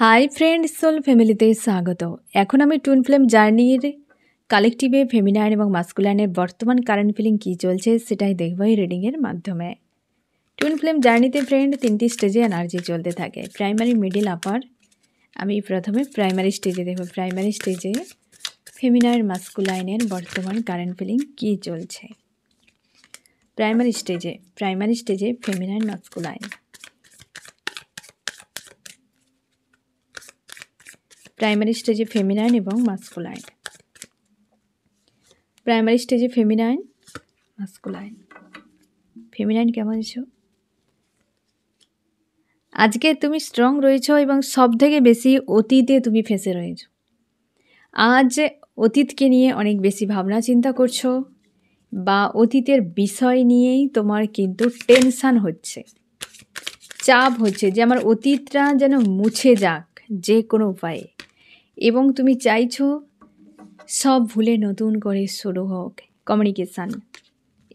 Hi friend soul ফ্যামিলিতে স্বাগত। এখন আমি টুইন ফ্লেম জার্নির কালেকটিভে ফেমিনাইন এবং মাস্কুলাইনের বর্তমান কারেন্ট ফিলিং কী চলছে সেটাই দেখব এই রিডিংয়ের মাধ্যমে। টুইন ফ্লেম জার্নিতে ফ্রেন্ড 3টি স্টেজে এনার্জি চলতে থাকে, প্রাইমারি, মিডিল, আপার। আমি প্রথমে প্রাইমারি স্টেজে দেখব। প্রাইমারি স্টেজে ফেমিনাইন মাস্কুলাইনের বর্তমান কারেন্ট ফিলিং কী চলছে। প্রাইমারি স্টেজে ফেমিনাইন মাস্কুলাইন। প্রাইমারি স্টেজে ফেমিনাইন এবং মাস্কুলাইন। প্রাইমারি স্টেজে ফেমিনাইন, মাস্কুলাইন। ফেমিনাইন কেমন আছো? আজকে তুমি স্ট্রং রয়েছো এবং সব থেকে বেশি অতীতে তুমি ফেঁসে রয়েছো। আজ অতীতকে নিয়ে অনেক বেশি ভাবনা চিন্তা করছো বা অতীতের বিষয় নিয়েই তোমার কিন্তু টেনশান হচ্ছে, চাপ হচ্ছে যে আমার অতীতটা যেন মুছে যাক যে কোনো উপায়ে, এবং তুমি চাইছো সব ভুলে নতুন করে শুরু হোক কমিউনিকেশান।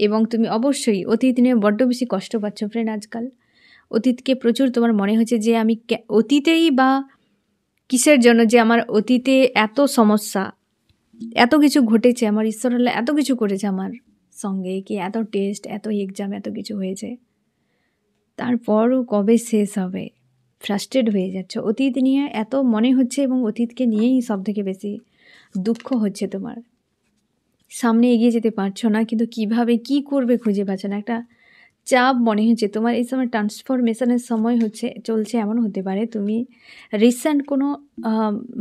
এবং তুমি অবশ্যই অতীত নিয়ে বড্ড বেশি কষ্ট পাচ্ছ ফ্রেন্ড। আজকাল অতীতকে প্রচুর তোমার মনে হচ্ছে যে আমি অতীতেই বা কিসের জন্য যে আমার অতীতে এত সমস্যা, এত কিছু ঘটেছে, আমার ঈশ্বর আল্লাহ এত কিছু করেছে আমার সঙ্গে, কি এত টেস্ট, এত এক্সাম, এত কিছু হয়েছে, তারপরও কবে শেষ হবে? ফ্রাস্ট্রেট হয়ে যাচ্ছ অতীত নিয়ে, এত মনে হচ্ছে এবং অতীতকে নিয়েই সব থেকে বেশি দুঃখ হচ্ছে তোমার। সামনে এগিয়ে যেতে পারছো না, কিন্তু কিভাবে কি করবে খুঁজে পাচ্ছ না, একটা চাপ মনে হচ্ছে তোমার। এই সময় ট্রান্সফরমেশনের সময় চলছে। এমন হতে পারে তুমি রিসেন্ট কোনো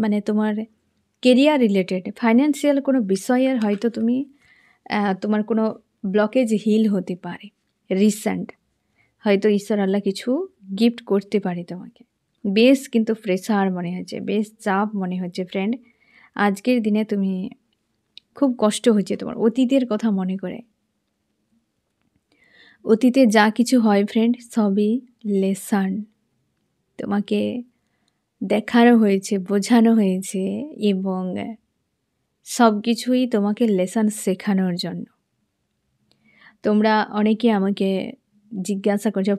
মানে তোমার কেরিয়ার রিলেটেড ফাইন্যান্সিয়াল কোনো বিষয়ের হয়তো তুমি তোমার কোনো ব্লকেজ হিল হতে পারে। রিসেন্ট হয়তো ঈশ্বর আল্লাহ কিছু গিফট করতে পারে তোমাকে। বেশ কিন্তু প্রেশার মনে হচ্ছে, বেশ চাপ মনে হচ্ছে ফ্রেন্ড। আজকের দিনে তুমি খুব কষ্ট হচ্ছে তোমার অতীতের কথা মনে করে। অতীতে যা কিছু হয় ফ্রেন্ড সবই লেসন, তোমাকে দেখানো হয়েছে, বোঝানো হয়েছে, এবং সব কিছুই তোমাকে লেসন শেখানোর জন্য। তোমরা অনেকে আমাকে জিজ্ঞাসা করছো,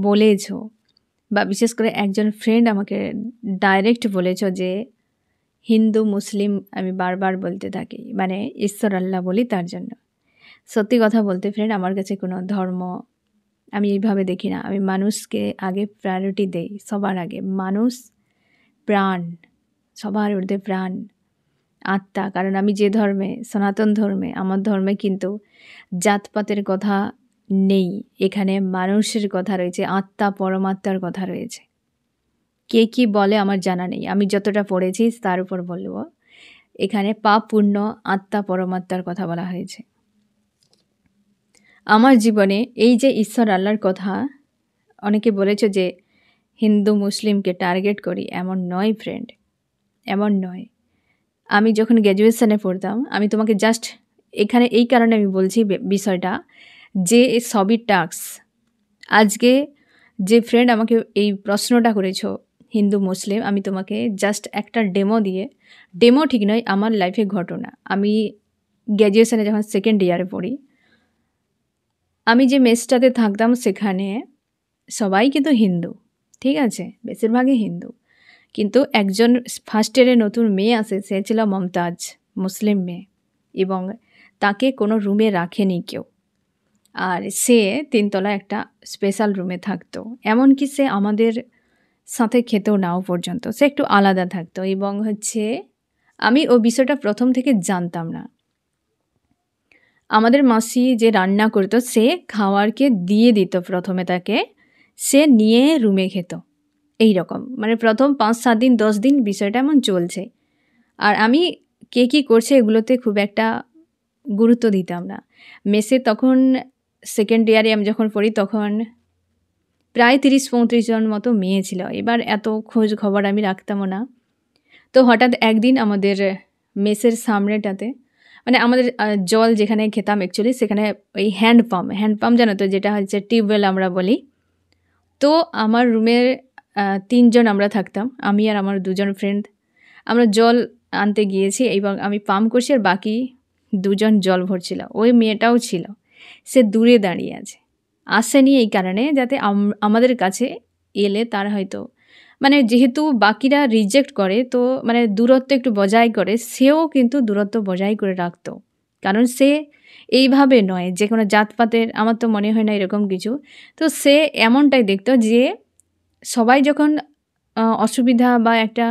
বলেছ, বা বিশেষ করে একজন ফ্রেন্ড আমাকে ডাইরেক্ট বলেছ যে হিন্দু মুসলিম আমি বারবার বলতে থাকি, মানে ঈশ্বর আল্লাহ বলি তার জন্য। সত্যি কথা বলতে ফ্রেন্ড, আমার কাছে কোনো ধর্ম আমি এইভাবে দেখি না। আমি মানুষকে আগে প্রায়োরিটি দেই, সবার আগে মানুষ, প্রাণ, সবার ঊর্ধ্বে প্রাণ, আত্মা। কারণ আমি যে ধর্মে, সনাতন ধর্মে, আমার ধর্মে কিন্তু জাতপাতের কথা নেই, এখানে মানুষের কথা রয়েছে, আত্মা পরমাত্মার কথা রয়েছে। কে কি বলে আমার জানা নেই, আমি যতটা পড়েছি তার উপর বলবো। এখানে পাপ পুণ্য, আত্মা পরমাত্মার কথা বলা হয়েছে। আমার জীবনে এই যে ঈশ্বর আল্লাহর কথা, অনেকে বলেছ যে হিন্দু মুসলিমকে টার্গেট করি, এমন নয় ফ্রেন্ড, এমন নয়। আমি যখন গ্র্যাজুয়েশনে পড়তাম, আমি তোমাকে জাস্ট এখানে এই কারণে আমি বলছি বিষয়টা, যে সবই টাস্ক। আজকে যে ফ্রেন্ড আমাকে এই প্রশ্নটা করেছো হিন্দু মুসলিম, আমি তোমাকে জাস্ট একটা ডেমো ঠিক নয়, আমার লাইফে ঘটনা। আমি গ্র্যাজুয়েশনে যখন সেকেন্ড ইয়ারে পড়ি, আমি যে মেসটাতে থাকতাম সেখানে সবাই কিন্তু হিন্দু, ঠিক আছে, বেশিরভাগই হিন্দু। কিন্তু একজন ফার্স্ট ইয়ারে নতুন মেয়ে আসে, সে ছিল মমতাজ, মুসলিম মেয়ে, এবং তাকে কোনো রুমে রাখেনি কেউ। আর সে 3 তলা একটা স্পেশাল রুমে থাকতো, এমনকি সে আমাদের সাথে খেতেও নাও পর্যন্ত, সে একটু আলাদা থাকতো। এবং আমি ও বিষয়টা প্রথম থেকে জানতাম না। আমাদের মাসি যে রান্না করতো, সে খাওয়ারকে দিয়ে দিত প্রথমে তাকে, সে নিয়ে রুমে খেত। এই রকম মানে প্রথম 5-7 দিন 10 দিন বিষয়টা এমন চলছে। আর আমি কে কী করছে এগুলোতে খুব একটা গুরুত্ব দিতাম না। মেসে তখন সেকেন্ড ইয়ারে আমি যখন পড়ি, তখন প্রায় 30-35 জন মতো মেয়ে ছিল। এবার এত খোঁজ খবর আমি রাখতামও না। তো হঠাৎ একদিন আমাদের মেসের সামনেটাতে, মানে আমাদের জল যেখানে খেতাম অ্যাকচুয়ালি, সেখানে ওই হ্যান্ডপাম্প জানো তো, যেটা হচ্ছে টিউবওয়েল আমরা বলি। তো আমার রুমের 3 জন আমরা থাকতাম, আমি আর আমার 2 জন ফ্রেন্ড। আমরা জল আনতে গিয়েছি এবং আমি পাম্প করছি, আর বাকি 2 জন জল ভরছিল। ওই মেয়েটাও ছিল, সে দূরে দাঁড়িয়ে আছে, আসেনি এই কারণে যাতে আমাদের কাছে এলে তার হয়তো মানে যেহেতু বাকিরা রিজেক্ট করে, তো মানে দূরত্ব একটু বজায় করে, সেও কিন্তু দূরত্ব বজায় করে রাখতো। কারণ সে এইভাবে নয় যে কোনো জাতপাতের, আমার তো মনে হয় না এরকম কিছু। তো সে এমনটাই দেখতো যে সবাই যখন অসুবিধা বা একটা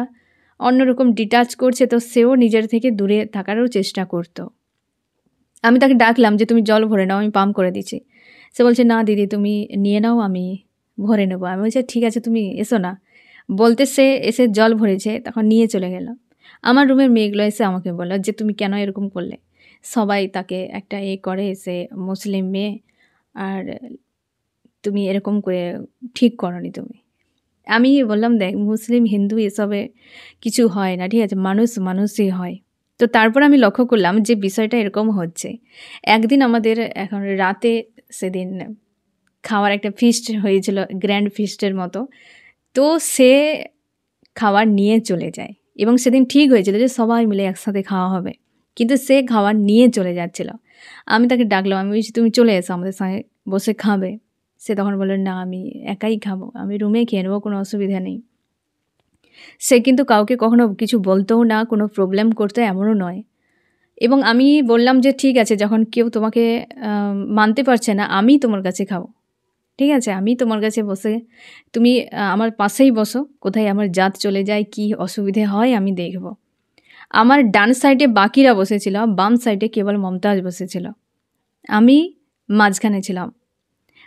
অন্যরকম ডিটাচ করছে, তো সেও নিজের থেকে দূরে থাকারও চেষ্টা করতো। আমি তাকে ডাকলাম যে তুমি জল ভরে নাও, আমি পাম্প করে দিচ্ছি। সে বলছে না দিদি তুমি নিয়ে নাও, আমি ভরে নেবো। আমি বলছি ঠিক আছে তুমি এসো না। বলতে সে এসে জল ভরেছে, তখন নিয়ে চলে গেল। আমার রুমের মেয়েগুলো এসে আমাকে বলল যে তুমি কেন এরকম করলে, সবাই তাকে একটা করে, সে মুসলিম মেয়ে, আর তুমি এরকম করে ঠিক করনি তুমি। আমি বললাম দেখ মুসলিম হিন্দু এসবে কিছু হয় না, ঠিক আছে, মানুষ মানুষই হয়। তো তারপর আমি লক্ষ্য করলাম যে বিষয়টা এরকম হচ্ছে। একদিন আমাদের এখন রাতে সেদিন খাওয়ার একটা ফিস্ট হয়েছিল, গ্র্যান্ড ফিস্টের মতো। তো সে খাবার নিয়ে চলে যায় এবং সেদিন ঠিক হয়েছিল যে সবাই মিলে একসাথে খাওয়া হবে, কিন্তু সে খাবার নিয়ে চলে যাচ্ছিল। আমি তাকে ডাকলাম, আমি বলছি তুমি চলে এসো আমাদের সঙ্গে বসে খাবে। সে তখন বলল না আমি একাই খাবো, আমি রুমে খেয়ে নেবো, কোনো অসুবিধা নেই। সে কিন্তু কাউকে কখনো কিছু বলতেও না, কোনো প্রবলেম করতে এমনও নয়। এবং আমি বললাম যে ঠিক আছে, যখন কেউ তোমাকে মানতে পারছে না, আমি তোমার কাছে খাবো, ঠিক আছে, আমি তোমার কাছে বসে, তুমি আমার পাশেই বসো, কোথায় আমার জাত চলে যায়, কি অসুবিধে হয় আমি দেখব। আমার ডান সাইডে বাকিরা বসেছিল, বাম সাইডে কেবল মমতাজ বসেছিল, আমি মাঝখানে ছিলাম,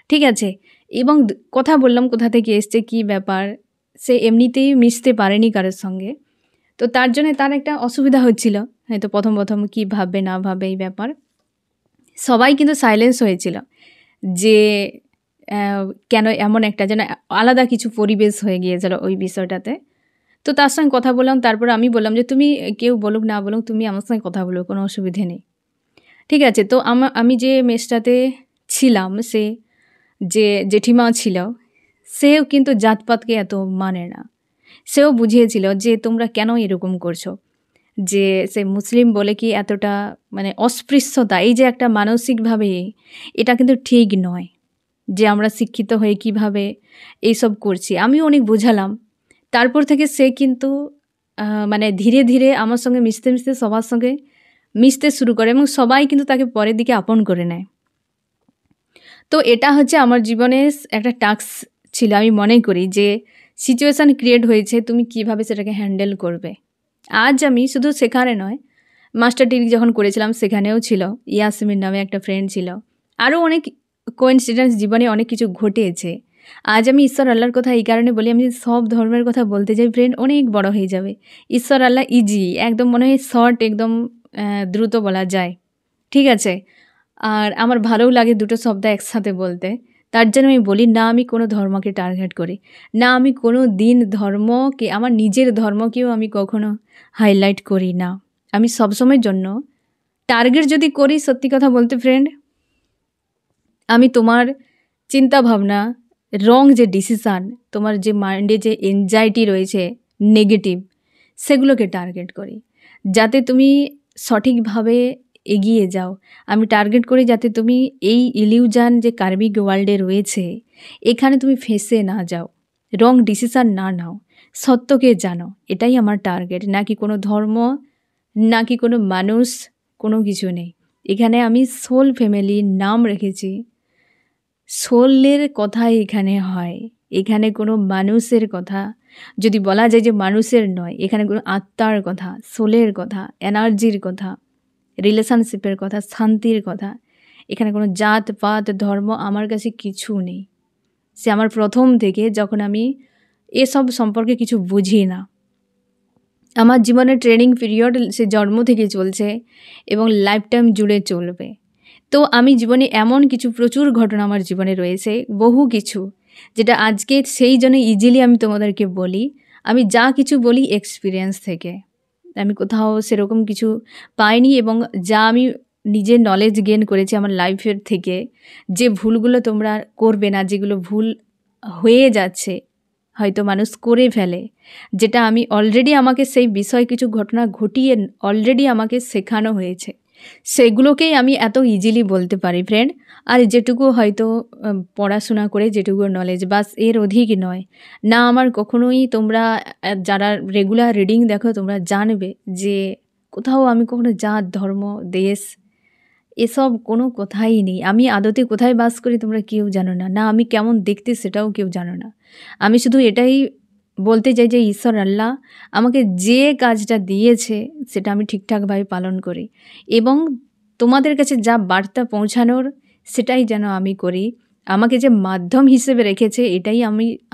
ঠিক আছে। এবং কথা বললাম কোথা থেকে এসছে, কি ব্যাপার। সে এমনিতেই মিশতে পারেনি কারোর সঙ্গে, তো তার জন্য তার একটা অসুবিধা হচ্ছিল, হয়তো প্রথম প্রথম কী ভাববে না ভাববে এই ব্যাপার। সবাই কিন্তু সাইলেন্স হয়েছিল যে কেন এমন একটা যেন আলাদা কিছু পরিবেশ হয়ে গিয়েছিল ওই বিষয়টাতে। তো তার সঙ্গে কথা বললাম, তারপর আমি বললাম যে তুমি কেউ বলুক না বলুক, তুমি আমার সঙ্গে কথা বলো, কোনো অসুবিধে নেই, ঠিক আছে। তো আমি যে মেসটাতে ছিলাম, সে যে জেঠিমা ছিল, সেও কিন্তু জাতপাতকে এত মানে না। সেও বুঝিয়েছিল যে তোমরা কেন এরকম করছো, যে সে মুসলিম বলে কি এতটা মানে অস্পৃশ্যতা, এই যে একটা মানসিকভাবে, এটা কিন্তু ঠিক নয় যে আমরা শিক্ষিত হয়ে কিভাবে এইসব করছি। আমিও অনেক বোঝালাম। তারপর থেকে সে কিন্তু মানে ধীরে ধীরে আমার সঙ্গে মিশতে মিশতে সবার সঙ্গে মিশতে শুরু করে এবং সবাই কিন্তু তাকে পরের দিকে আপন করে নেয়। তো এটা হচ্ছে আমার জীবনের একটা টাস্ক ছিল, আমি মনে করি যে সিচুয়েশান ক্রিয়েট হয়েছে, তুমি কিভাবে সেটাকে হ্যান্ডেল করবে। আজ আমি শুধু সেখানে নয়, মাস্টার ডিগ্রি যখন করেছিলাম সেখানেও ছিল, ইয়াসমিন নামে একটা ফ্রেন্ড ছিল, আরও অনেক কোইন্সিডেন্স জীবনে অনেক কিছু ঘটেছে। আজ আমি ঈশ্বর আল্লাহর কথা এই কারণে বলি, আমি সব ধর্মের কথা বলতে যাই ফ্রেন্ড অনেক বড় হয়ে যাবে। ঈশ্বর আল্লাহ ইজি, একদম মনে হয় শর্ট, একদম দ্রুত বলা যায়, ঠিক আছে। আর আমার ভালোও লাগে দুটো শব্দ একসাথে বলতে, তার জন্য আমি বলি না আমি কোনো ধর্মকে টার্গেট করি না, আমি কোনো দিন ধর্মকে, আমার নিজের ধর্মকেও আমি কখনো হাইলাইট করি না। আমি সবসময়ের জন্য টার্গেট যদি করি, সত্যি কথা বলতে ফ্রেন্ড, আমি তোমার চিন্তা ভাবনা, রং যে ডিসিশান, তোমার যে মাইন্ডে যে এনজাইটি রয়েছে নেগেটিভ, সেগুলোকে টার্গেট করি যাতে তুমি সঠিকভাবে এগিয়ে যাও। আমি টার্গেট করি যাতে তুমি এই ইলিউশন যে কার্মিক ওয়ার্ল্ডে রয়েছে, এখানে তুমি ফেঁসে না যাও, রং ডিসিশান না নাও, সত্যকে জানো, এটাই আমার টার্গেট। নাকি কোনো ধর্ম, নাকি কোনো মানুষ, কোনো কিছু নেই এখানে। আমি সোল ফ্যামিলির নাম রেখেছি, সোলের কথা এখানে হয়, এখানে কোনো মানুষের কথা যদি বলা যায় যে মানুষের নয়, এখানে কোনো আত্মার কথা, সোলের কথা, এনার্জির কথা, রিলেশনশিপের কথা, শান্তির কথা। এখানে কোনো জাত পাত ধর্ম আমার কাছে কিছু নেই। সে আমার প্রথম থেকে, যখন আমি এসব সম্পর্কে কিছু বুঝি না, আমার জীবনের ট্রেনিং পিরিয়ড সে জন্ম থেকে চলছে এবং লাইফ টাইম জুড়ে চলবে। তো আমি জীবনে এমন কিছু প্রচুর ঘটনা আমার জীবনে রয়েছে, বহু কিছু, যেটা আজকে সেই জন্য ইজিলি আমি তোমাদেরকে বলি। আমি যা কিছু বলি এক্সপিরিয়েন্স থেকে, আমি কোথাও সেরকম কিছু পাইনি, এবং যা আমি নিজের নলেজ গেইন করেছি আমার লাইফের থেকে, যে ভুলগুলো তোমরা করবে না, যেগুলো ভুল হয়ে যাচ্ছে, হয়তো মানুষ করে ফেলে, যেটা আমি অলরেডি, আমাকে সেই বিষয় কিছু ঘটনা ঘটিয়ে অলরেডি আমাকে শেখানো হয়েছে। সেগুলোকেই আমি এত ইজিলি বলতে পারি ফ্রেন্ড। আর যেটুকু হয়তো পড়াশোনা করে যেটুকু নলেজ, বাস এর অধিক নয়। না আমার কখনোই, তোমরা যারা রেগুলার রিডিং দেখো তোমরা জানবে যে কোথাও আমি কখনো জাত, ধর্ম, দেশ এসব কোনো কথাই নেই। আমি আদতে কোথায় বাস করি তোমরা কেউ জানো না, না আমি কেমন দেখতে সেটাও কেউ জানো না। আমি শুধু এটাই বলতে চাই যে ঈশ্বর আল্লাহ আমাকে যে কাজটা দিয়েছে সেটা আমি ঠিকঠাকভাবে পালন করি, এবং তোমাদের কাছে যা বার্তা পৌঁছানোর সেটাই যেন আমি করি। আমাকে যে মাধ্যম হিসেবে রেখেছে এটাই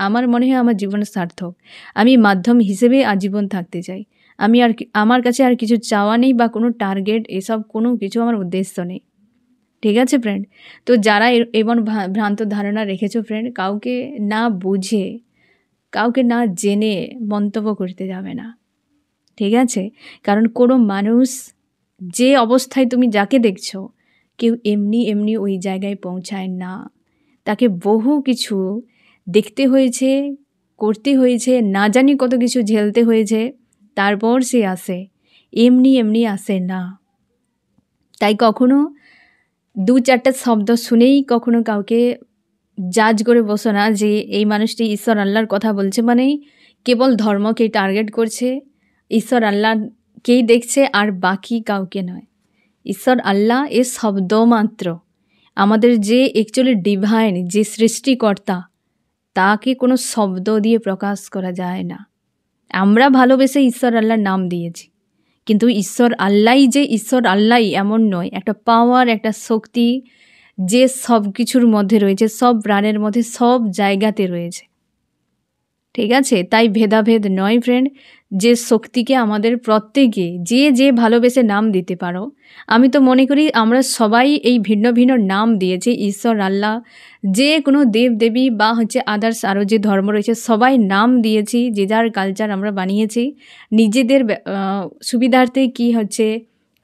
আমার মনে হয় আমার জীবন সার্থক। আমি মাধ্যম হিসেবে আজীবন থাকতে চাই। আমি আমার কাছে আর কিছু চাওয়া নেই বা কোনো টার্গেট, এসব কোনো কিছু আমার উদ্দেশ্য নেই। ঠিক আছে ফ্রেন্ড? তো যারা এমন ভ্রান্ত ধারণা রেখেছো ফ্রেন্ড, কাউকে না বুঝে, কাউকে না জেনে মন্তব্য করতে যাবে না। ঠিক আছে? কারণ কোনো মানুষ যে অবস্থায় তুমি যাকে দেখছো, কেউ এমনি এমনি ওই জায়গায় পৌঁছায় না। তাকে বহু কিছু দেখতে হয়েছে, করতে হয়েছে, না জানি কত কিছু ঝেলতে হয়েছে, তারপর সে আসে। এমনি এমনি আসে না। তাই কখনো 2-4টা শব্দ শুনেই কখনো কাউকে জাজ করে বসো না যে এই মানুষটি ঈশ্বর আল্লাহর কথা বলছে মানেই কেবল ধর্মকেই টার্গেট করছে, ঈশ্বর আল্লাহকেই দেখছে আর বাকি কাউকে নয়। ঈশ্বর আল্লাহ এ শব্দ মাত্র। আমাদের যে অ্যাকচুয়ালি ডিভাইন, যে সৃষ্টিকর্তা, তাকে কোনো শব্দ দিয়ে প্রকাশ করা যায় না। আমরা ভালোবেসে ঈশ্বর আল্লাহর নাম দিয়েছি, কিন্তু ঈশ্বর আল্লাহই যে ঈশ্বর আল্লাহই এমন নয়। একটা পাওয়ার, একটা শক্তি যে সব কিছুর মধ্যে রয়েছে, সব প্রাণের মধ্যে, সব জায়গাতে রয়েছে। ঠিক আছে? তাই ভেদাভেদ নয় ফ্রেন্ড। যে শক্তিকে আমাদের প্রত্যেকে যে ভালোবেসে নাম দিতে পারো। আমি তো মনে করি আমরা সবাই এই ভিন্ন ভিন্ন নাম দিয়েছি। ঈশ্বর আল্লাহ, যে কোনো দেবদেবী বা আদার্স আরও যে ধর্ম রয়েছে সবাই নাম দিয়েছি, যে যার কালচার আমরা বানিয়েছি নিজেদের সুবিধার্থে। কি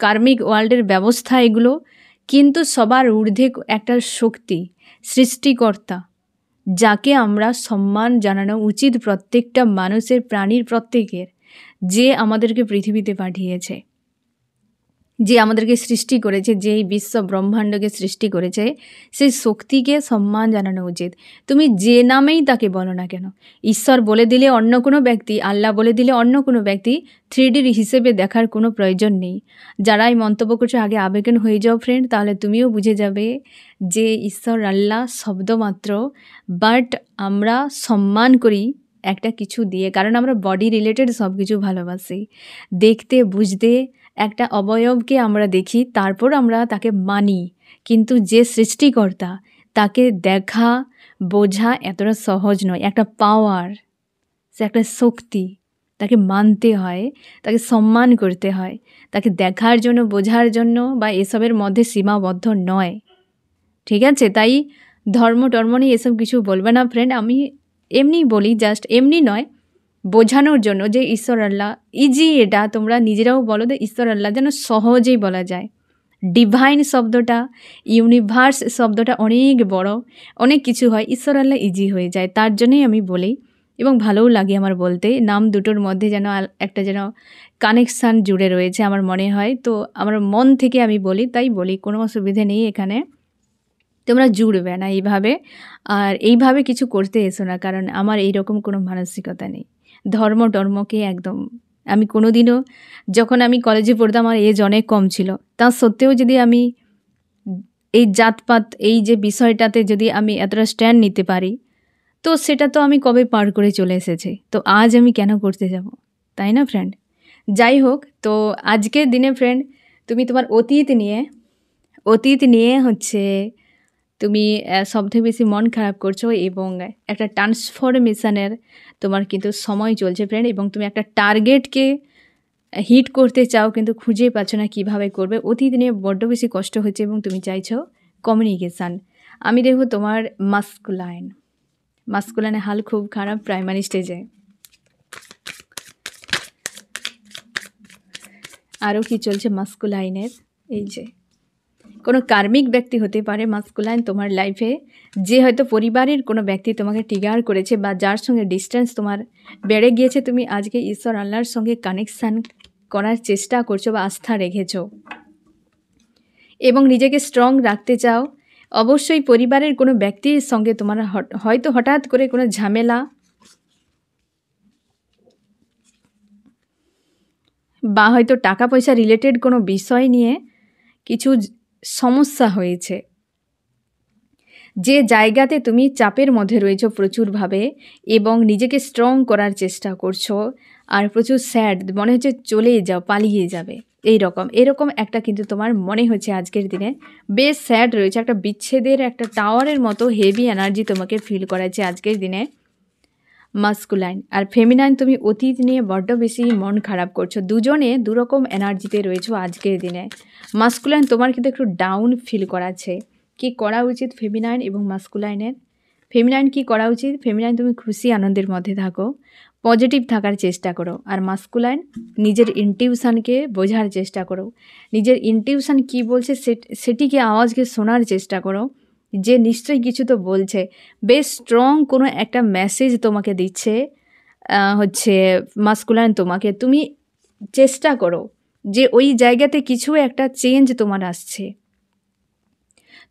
কার্মিক ওয়ার্ল্ডের ব্যবস্থা এগুলো, কিন্তু সবার ঊর্ধ্বে একটা শক্তি, সৃষ্টিকর্তা, যাকে আমরা সম্মান জানানো উচিত প্রত্যেকটা মানুষের, প্রাণীর প্রত্যেকের, যে আমাদেরকে পৃথিবীতে পাঠিয়েছে, যে আমাদেরকে সৃষ্টি করেছে, যে এই বিশ্ব ব্রহ্মাণ্ডকে সৃষ্টি করেছে, সেই শক্তিকে সম্মান জানানো উচিত। তুমি যে নামেই তাকে বলো না কেন, ঈশ্বর বলে দিলে অন্য কোনো ব্যক্তি, আল্লাহ বলে দিলে অন্য কোনো ব্যক্তি, 3D হিসেবে দেখার কোনো প্রয়োজন নেই। যারা এই মন্তব্য করছে আগে আবেগন হয়ে যাও ফ্রেন্ড, তাহলে তুমিও বুঝে যাবে যে ঈশ্বর আল্লাহ শব্দমাত্র, বাট আমরা সম্মান করি একটা কিছু দিয়ে, কারণ আমরা বডি রিলেটেড সব কিছু ভালোবাসি। দেখতে, বুঝতে একটা অবয়বকে আমরা দেখি, তারপর আমরা তাকে মানি, কিন্তু যে সৃষ্টিকর্তা তাকে দেখা, বোঝা এতটা সহজ নয়। একটা পাওয়ার, সে একটা শক্তি, তাকে মানতে হয়, তাকে সম্মান করতে হয়, তাকে দেখার জন্য, বোঝার জন্য বা এসবের মধ্যে সীমাবদ্ধ নয়। ঠিক আছে? তাই ধর্ম নিয়ে এসব কিছু বলবে না ফ্রেন্ড। আমি এমনি বলি, জাস্ট এমনি নয়, বোঝানোর জন্য যে ঈশ্বর আল্লাহ ইজি, এটা তোমরা নিজেরাও বলো যে ঈশ্বর আল্লাহ যেন সহজেই বলা যায়। ডিভাইন শব্দটা, ইউনিভার্স শব্দটা অনেক বড়, অনেক কিছু হয়, ঈশ্বর আল্লাহ ইজি হয়ে যায়। তার জন্যই আমি বলি, এবং ভালোও লাগে আমার বলতে। নাম দুটোর মধ্যে যেন একটা যেন কানেকশান জুড়ে রয়েছে আমার মনে হয়। তো আমার মন থেকে আমি বলি, তাই বলি, কোনো অসুবিধে নেই এখানে। তোমরা জুড়বে না এইভাবে, আর এইভাবে কিছু করতে এসো না, কারণ আমার এইরকম কোনো মানসিকতা নেই। ধর্মকে একদম, আমি কোনো দিনও, যখন আমি কলেজে পড়তাম আমার এজ অনেক কম ছিল, তা সত্ত্বেও যদি আমি এই জাতপাত, এই যে বিষয়টাতে যদি আমি এতটা স্ট্যান্ড নিতে পারি, তো সেটা তো আমি কবে পার করে চলে এসেছি, তো আজ আমি কেন করতে যাব, তাই না ফ্রেন্ড? যাই হোক, তো আজকের দিনে ফ্রেন্ড তুমি তোমার অতীত নিয়ে তুমি সবথেকে বেশি মন খারাপ করছো, এবং একটা ট্রান্সফরমেশনের তোমার কিন্তু সময় চলছে ফ্রেন্ড, এবং তুমি একটা টার্গেটকে হিট করতে চাও, কিন্তু খুঁজে পাচ্ছ না কিভাবে করবে। অতীত নিয়ে বড্ড বেশি কষ্ট হচ্ছে, এবং তুমি চাইছো কমিউনিকেশান। আমি দেখো তোমার মাস্কুলাইনের হাল খুব খারাপ প্রাইমারি স্টেজে। আরও কি চলছে মাস্কুলাইনের, এই যে কোনো কার্মিক ব্যক্তি হতে পারে মাস্কুলাইন তোমার লাইফে, যে হয়তো পরিবারের কোনো ব্যক্তি তোমাকে ট্রিগার করেছে, বা যার সঙ্গে ডিস্টেন্স তোমার বেড়ে গিয়েছে। তুমি আজকে ঈশ্বর আল্লাহর সঙ্গে কানেকশান করার চেষ্টা করছো বা আস্থা রেখেছো, এবং নিজেকে স্ট্রং রাখতে চাও, অবশ্যই পরিবারের কোনো ব্যক্তির সঙ্গে তোমার হয়তো হঠাৎ করে কোনো ঝামেলা বা হয়তো টাকা পয়সা রিলেটেড কোনো বিষয় নিয়ে কিছু সমস্যা হয়েছে, যে জায়গাতে তুমি চাপের মধ্যে রয়েছো প্রচুরভাবে এবং নিজেকে স্ট্রং করার চেষ্টা করছো আর প্রচুর স্যাড, মনে হচ্ছে চলে যাও, পালিয়ে যাবে, এরকম একটা কিন্তু তোমার মনে হচ্ছে আজকের দিনে বেশ স্যাড রয়েছে, একটা বিচ্ছেদের একটা টাওয়ারের মতো হেভি এনার্জি তোমাকে ফিল করাচ্ছে আজকের দিনে মাস্কুলাইন। আর ফেমিনাইন তুমি অতীত নিয়ে বড্ড বেশি মন খারাপ করছো, দুজনে দুরকম এনার্জিতে রয়েছো আজকের দিনে। মাস্কুলাইন তোমার কিন্তু একটু ডাউন ফিল করাচ্ছে। কি করা উচিত ফেমিনাইন এবং মাস্কুলাইনের? ফেমিনাইন কি করা উচিত? ফেমিনাইন তুমি খুশি আনন্দের মধ্যে থাকো, পজিটিভ থাকার চেষ্টা করো। আর মাস্কুলাইন নিজের ইনটিউশনকে বোঝার চেষ্টা করো, নিজের ইনটিউশন কি বলছে সেটিকে আওয়াজকে শোনার চেষ্টা করো, যে নিশ্চয়ই কিছু তো বলছে, বেশ স্ট্রং কোনো একটা মেসেজ তোমাকে দিচ্ছে হচ্ছে মাস্কুলাইন তোমাকে। তুমি চেষ্টা করো যে ওই জায়গাতে কিছু একটা চেঞ্জ তোমার আসছে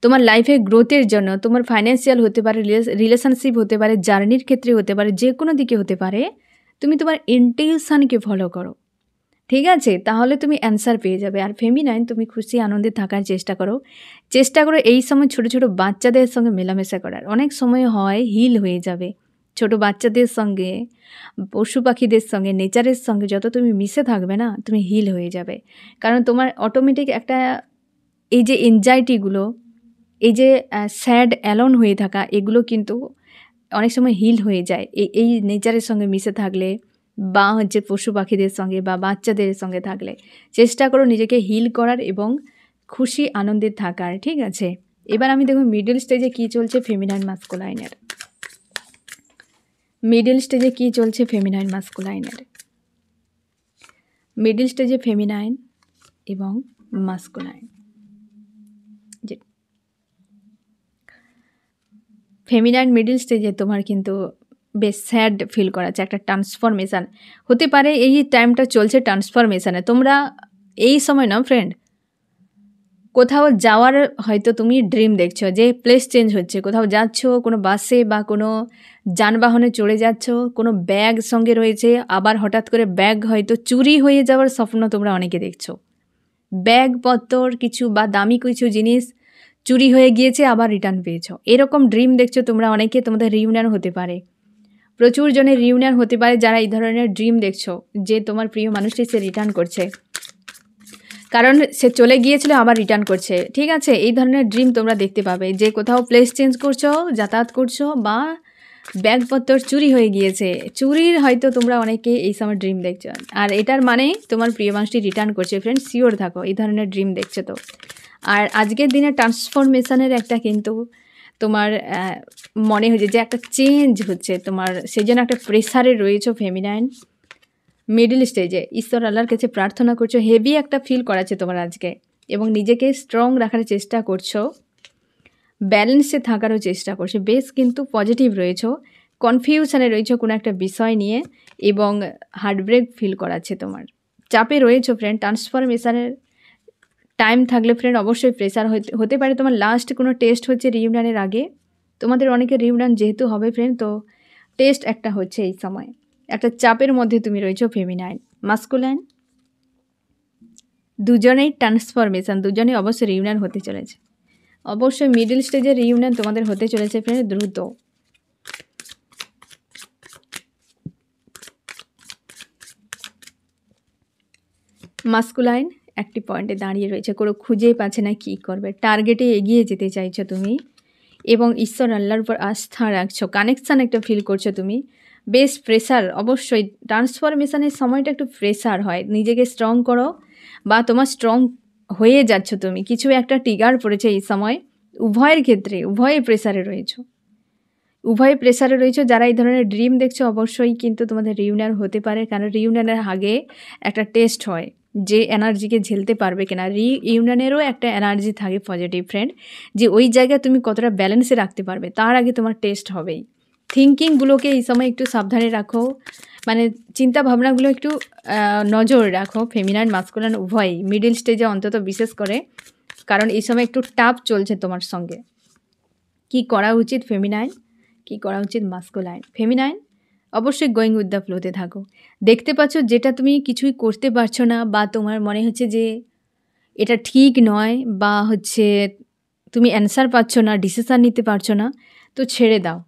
তোমার লাইফে গ্রোথের জন্য, তোমার ফাইন্যান্সিয়াল হতে পারে, রিলেশনশিপ হতে পারে, জার্নির ক্ষেত্রে হতে পারে, যে কোনো দিকে হতে পারে। তুমি তোমার ইনটিউশনকে ফলো করো, ঠিক আছে? তাহলে তুমি অ্যান্সার পেয়ে যাবে। আর ফেমিনাইন তুমি খুশি আনন্দে থাকার চেষ্টা করো এই সময় ছোট ছোট বাচ্চাদের সঙ্গে মেলামেশা করার। অনেক সময় হয় হিল হয়ে যাবে ছোট বাচ্চাদের সঙ্গে, পশু পাখিদের সঙ্গে, নেচারের সঙ্গে যত তুমি মিশে থাকবে না, তুমি হিল হয়ে যাবে। কারণ তোমার অটোমেটিক একটা এই যে এনজাইটিগুলো, এই যে স্যাড অ্যালোন হয়ে থাকা, এগুলো কিন্তু অনেক সময় হিল হয়ে যায় এই নেচারের সঙ্গে মিশে থাকলে বা হচ্ছে পশু পাখিদের সঙ্গে বা বাচ্চাদের সঙ্গে থাকলে। চেষ্টা করো নিজেকে হিল করার এবং খুশি আনন্দে থাকার, ঠিক আছে? এবার আমি দেখব মিডল স্টেজে কী চলছে ফেমিনাইন মাস্কুলাইনের। মিডল স্টেজে কী চলছে ফেমিনাইন মাস্কুলাইনের? মিডল স্টেজে ফেমিনাইন এবং মাস্কুলাইন, যে ফেমিনাইন মিডল স্টেজে তোমার কিন্তু বেশ স্যাড ফিল করাচ্ছে, একটা ট্রান্সফরমেশান হতে পারে। এই টাইমটা চলছে ট্রান্সফরমেশানে। তোমরা এই সময় না ফ্রেন্ড, কোথাও যাওয়ার হয়তো তুমি ড্রিম দেখছো, যে প্লেস চেঞ্জ হচ্ছে, কোথাও যাচ্ছ, কোনো বাসে বা কোনো যানবাহনে চড়ে যাচ্ছ, কোনো ব্যাগ সঙ্গে রয়েছে, আবার হঠাৎ করে ব্যাগ হয়তো চুরি হয়ে যাওয়ার স্বপ্ন তোমরা অনেকে দেখছো। ব্যাগপত্র কিছু বা দামি কিছু জিনিস চুরি হয়ে গিয়েছে, আবার রিটার্ন পেয়েছো, এরকম ড্রিম দেখছো তোমরা অনেকে। তোমাদের রিউনিয়ন হতে পারে, প্রচুর জনের রিউনিয়ন হতে পারে যারা এই ধরনের ড্রিম দেখছো, যে তোমার প্রিয় মানুষটি সে রিটার্ন করছে, কারণ সে চলে গিয়েছিল আবার রিটার্ন করছে, ঠিক আছে? এই ধরনের ড্রিম তোমরা দেখতে পাবে, যে কোথাও প্লেস চেঞ্জ করছো, যাতায়াত করছো, বা ব্যাগপত্র চুরি হয়ে গিয়েছে, চুরির হয়তো তোমরা অনেকে এই সময় ড্রিম দেখছো। আর এটার মানে তোমার প্রিয় মানুষটি রিটার্ন করছে ফ্রেন্ড, শিওর থাকো এই ধরনের ড্রিম দেখছো তো। আর আজকের দিনে ট্রান্সফরমেশনের একটা কিন্তু তোমার মনে হচ্ছে যে একটা চেঞ্জ হচ্ছে তোমার, সেই জন্য একটা প্রেসারে রয়েছো ফেমিনাইন মিডল স্টেজে। ঈশ্বর আল্লাহর কাছে প্রার্থনা করছো, হেভি একটা ফিল করাচ্ছে তোমার আজকে, এবং নিজেকে স্ট্রং রাখার চেষ্টা করছো, ব্যালেন্সে থাকারও চেষ্টা করছো, বেশ কিন্তু পজিটিভ রয়েছো, কনফিউশনে রয়েছো কোনো একটা বিষয় নিয়ে, এবং হার্টব্রেক ফিল করাচ্ছে তোমার, চাপে রয়েছো ফ্রেন্ড। ট্রান্সফরমেশনের টাইম থাকলে ফ্রেন্ড অবশ্যই প্রেসার হতে পারে। তোমার লাস্ট কোনো টেস্ট হচ্ছে রিউনিয়নের আগে, তোমাদের অনেকের রিউনিয়ন যেহেতু হবে ফ্রেন্ড, তো টেস্ট একটা হচ্ছে এই সময়, একটা চাপের মধ্যে তুমি রয়েছো ফেমিনাইন। মাস্কুলাইন দুজনেই ট্রান্সফরমেশান, দুজনেই অবশ্যই রিউনিয়ন হতে চলেছে, অবশ্যই মিডল স্টেজের রিউনিয়ন তোমাদের হতে চলেছে ফ্রেন্ড দ্রুত। মাস্কুলাইন একটি পয়েন্টে দাঁড়িয়ে রয়েছে, কোনো খুঁজেই পাচ্ছে না কী করবে, টার্গেটে এগিয়ে যেতে চাইছো তুমি, এবং ঈশ্বর আল্লাহর উপর আস্থা রাখছো, কানেকশান একটা ফিল করছো তুমি, বেশ প্রেসার। অবশ্যই ট্রান্সফরমেশানের সময়টা একটু প্রেসার হয়, নিজেকে স্ট্রং করো, বা তোমার স্ট্রং হয়ে যাচ্ছ তুমি, কিছু একটা ট্রিগার পড়েছে এই সময়, উভয়ের ক্ষেত্রে উভয়ে প্রেসারে রয়েছো। যারা এই ধরনের ড্রিম দেখছো অবশ্যই কিন্তু তোমাদের রিউনিয়ন হতে পারে, কারণ রিউনিয়নের আগে একটা টেস্ট হয়, যে এনার্জিকে ঝেলতে পারবে কিনা। রিউনিয়নেরও একটা এনার্জি থাকে পজিটিভ ফ্রেন্ড, যে ওই জায়গায় তুমি কতটা ব্যালেন্সে রাখতে পারবে, তার আগে তোমার টেস্ট হবেই। থিঙ্কিংগুলোকে এই সময় একটু সাবধানে রাখো, মানে চিন্তা ভাবনাগুলো একটু নজর রাখো। ফেমিনাইন মাস্কুলাইন উভয়ই মিডল স্টেজে অন্তত বিশেষ করে কারণ এই সময় একটু টাফ চলছে তোমার সঙ্গে। কি করা উচিত ফেমিনাইন, কি করা উচিত মাস্কুলাইন? ফেমিনাইন অবশ্যই গোয়িং উইথ দ্য ফ্লোতে থাকো। দেখতে পাচ্ছ যেটা তুমি কিছুই করতে পারছো না বা তোমার মনে হচ্ছে যে এটা ঠিক নয় বা হচ্ছে তুমি অ্যান্সার পাচ্ছ না, ডিসিশান নিতে পারছো না, তো ছেড়ে দাও।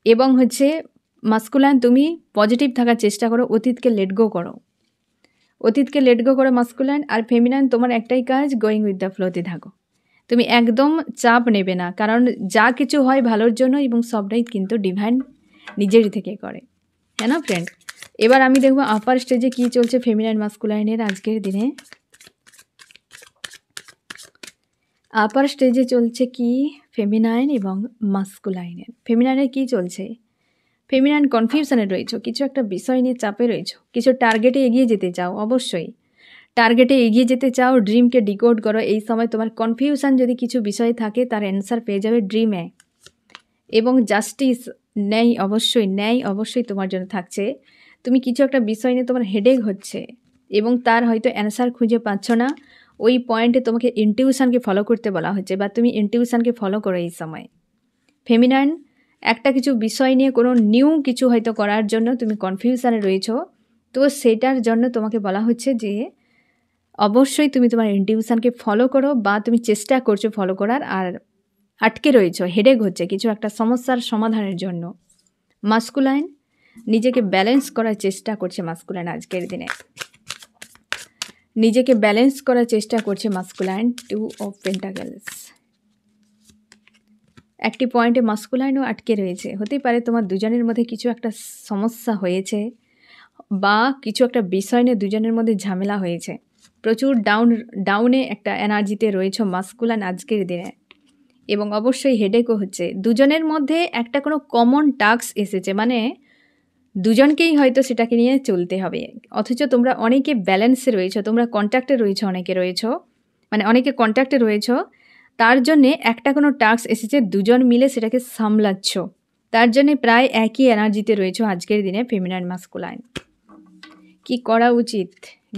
এবং হচ্ছে মাস্কুলাইন তুমি পজিটিভ থাকার চেষ্টা করো, অতীতকে লেট গো করো, অতীতকে লেট গো করো মাস্কুলাইন। আর ফেমিনাইন তোমার একটাই কাজ, গোয়িং উইথ দ্য ফ্লোতে থাকো। তুমি একদম চাপ নেবে না, কারণ যা কিছু হয় ভালোর জন্য এবং সবটাই কিন্তু ডিভাইন নিজেরই থেকে করে, হ্যাঁ না ফ্রেন্ড? এবার আমি দেখবো আপার স্টেজে কি চলছে ফেমিনাইন মাস্কুলাইনের আজকের দিনে। আপার স্টেজে চলছে কি ফেমিনাইন এবং মাস্কুলাইনের। ফেমিনাইনের কি চলছে? ফেমিনাইন কনফিউশনে রয়েছো, কিছু একটা বিষয় নিয়ে চাপে রয়েছো, কিছু টার্গেটে এগিয়ে যেতে চাও। অবশ্যই টার্গেটে এগিয়ে যেতে চাও, ড্রিমকে ডিকোড করো। এই সময় তোমার কনফিউশন যদি কিছু বিষয় থাকে তার অ্যান্সার পেয়ে যাবে ড্রিমে। এবং জাস্টিস, ন্যায় অবশ্যই তোমার জন্য থাকছে। তুমি কিছু একটা বিষয় নিয়ে তোমার হেডেক হচ্ছে এবং তার হয়তো অ্যান্সার খুঁজে পাচ্ছ না, ওই পয়েন্টে তোমাকে ইনটিউশনকে ফলো করতে বলা হচ্ছে বা তুমি ইনটিউশনকে ফলো করো এই সময়। ফেমিনাইন একটা কিছু বিষয় নিয়ে কোনো নিউ কিছু হয়তো করার জন্য তুমি কনফিউশনে রয়েছো, তো সেটার জন্য তোমাকে বলা হচ্ছে যে অবশ্যই তুমি তোমার ইনটিউশনকে ফলো করো বা তুমি চেষ্টা করছো ফলো করার, আর আটকে রয়েছো, হেডেক হচ্ছে কিছু একটা সমস্যার সমাধানের জন্য। মাস্কুলাইন নিজেকে ব্যালেন্স করার চেষ্টা করছে মাস্কুলাইন আজকের দিনে, নিজেকে ব্যালেন্স করার চেষ্টা করছে মাস্কুলাইন। 2 অফ পেন্টাকেলস, একটি পয়েন্টে মাস্কুলাইনও আটকে রয়েছে। হতেই পারে তোমার দুজনের মধ্যে কিছু একটা সমস্যা হয়েছে বা কিছু একটা বিষয় নিয়ে দুজনের মধ্যে ঝামেলা হয়েছে। প্রচুর ডাউনে একটা এনার্জিতে রয়েছে মাস্কুলাইন আজকের দিনে এবং অবশ্যই হেডেকও হচ্ছে। দুজনের মধ্যে একটা কোনো কমন টাস্ক এসেছে, মানে দুজনকেই হয়তো সেটাকে নিয়ে চলতে হবে, অথচ তোমরা অনেকে ব্যালেন্সে রয়েছো, তোমরা কন্ট্যাক্টে রয়েছো, অনেকে কন্ট্যাক্টে রয়েছো। তার জন্যে একটা কোনো টাস্ক এসেছে, দুজন মিলে সেটাকে সামলাচ্ছ, তার জন্যে প্রায় একই এনার্জিতে রয়েছো আজকের দিনে ফেমিনাইন মাস্কুলাইন। কি করা উচিত?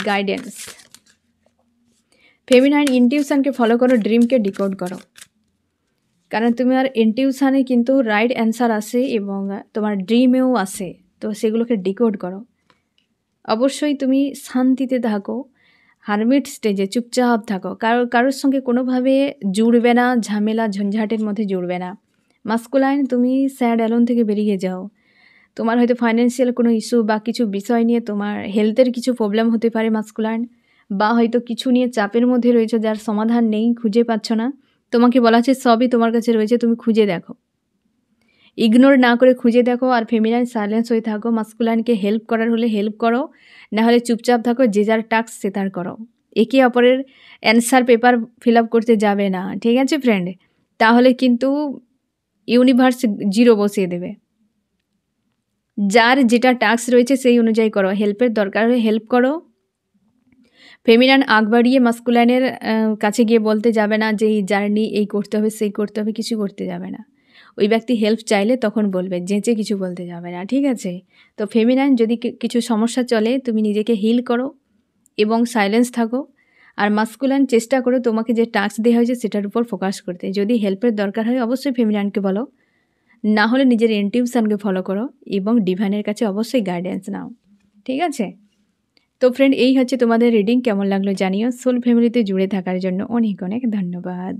গাইডেন্স। ফেমিনাইন ইনটিউশনকে ফলো করো, ড্রিমকে ডিকোড করো, কারণ তোমার ইনটিউশনে কিন্তু রাইট অ্যান্সার আসে এবং তোমার ড্রিমেও আসে, তো সেগুলোকে ডিকোড করো। অবশ্যই তুমি শান্তিতে থাকো, হারমিট স্টেজে চুপচাপ থাকো, কারোর সঙ্গে কোনোভাবে জুড়বে না, ঝামেলা ঝঞ্ঝাটের মধ্যে জুড়বে না। মাস্কুলাইন তুমি স্যাড অ্যালোন থেকে বেরিয়ে যাও। তোমার হয়তো ফাইন্যান্সিয়াল কোনো ইস্যু বা কিছু বিষয় নিয়ে তোমার হেলথের কিছু প্রবলেম হতে পারে মাস্কুলাইন, বা হয়তো কিছু নিয়ে চাপের মধ্যে রয়েছে যার সমাধান নেই, খুঁজে পাচ্ছ না। তোমাকে বলা হচ্ছে সবই তোমার কাছে রয়েছে, তুমি খুঁজে দেখো, ইগনোর না করে খুঁজে দেখো। আর ফেমিনাইন সাইলেন্স হয়ে থাকো, মাস্কুলাইনকে হেল্প করার হলে হেল্প করো, না হলে চুপচাপ থাকো, যে যার টাস্ক সে তার করো। একে অপরের অ্যান্সার পেপার ফিল আপ করতে যাবে না, ঠিক আছে ফ্রেন্ড? তাহলে কিন্তু ইউনিভার্স 0 বসিয়ে দেবে। যার যেটা টাস্ক রয়েছে সেই অনুযায়ী করো, হেল্পের দরকার হলে হেল্প করো। ফেমিনাইন আগ বাড়িয়ে মাস্কুলাইনের কাছে গিয়ে বলতে যাবে না যে এই জার্নি এই করতে হবে সেই করতে হবে, কিছু করতে যাবে না। ওই ব্যক্তি হেল্প চাইলে তখন বলবে, যেচে কিছু বলতে যাবে না, ঠিক আছে? তো ফেমিনাইন যদি কিছু সমস্যা চলে, তুমি নিজেকে হিল করো এবং সাইলেন্স থাকো। আর মাস্কুলাইন চেষ্টা করো তোমাকে যে টাস্ক দেওয়া হয়েছে সেটার উপর ফোকাস করতে। যদি হেল্পের দরকার হয় অবশ্যই ফেমিনাইনকে বলো, না হলে নিজের ইনটিউশনকে ফলো করো এবং ডিভাইনের কাছে অবশ্যই গাইডেন্স নাও, ঠিক আছে? তো ফ্রেন্ড, এই হচ্ছে তোমাদের রিডিং। কেমন লাগলো জানিও। সোল ফ্যামিলিতে জুড়ে থাকার জন্য অনেক অনেক ধন্যবাদ।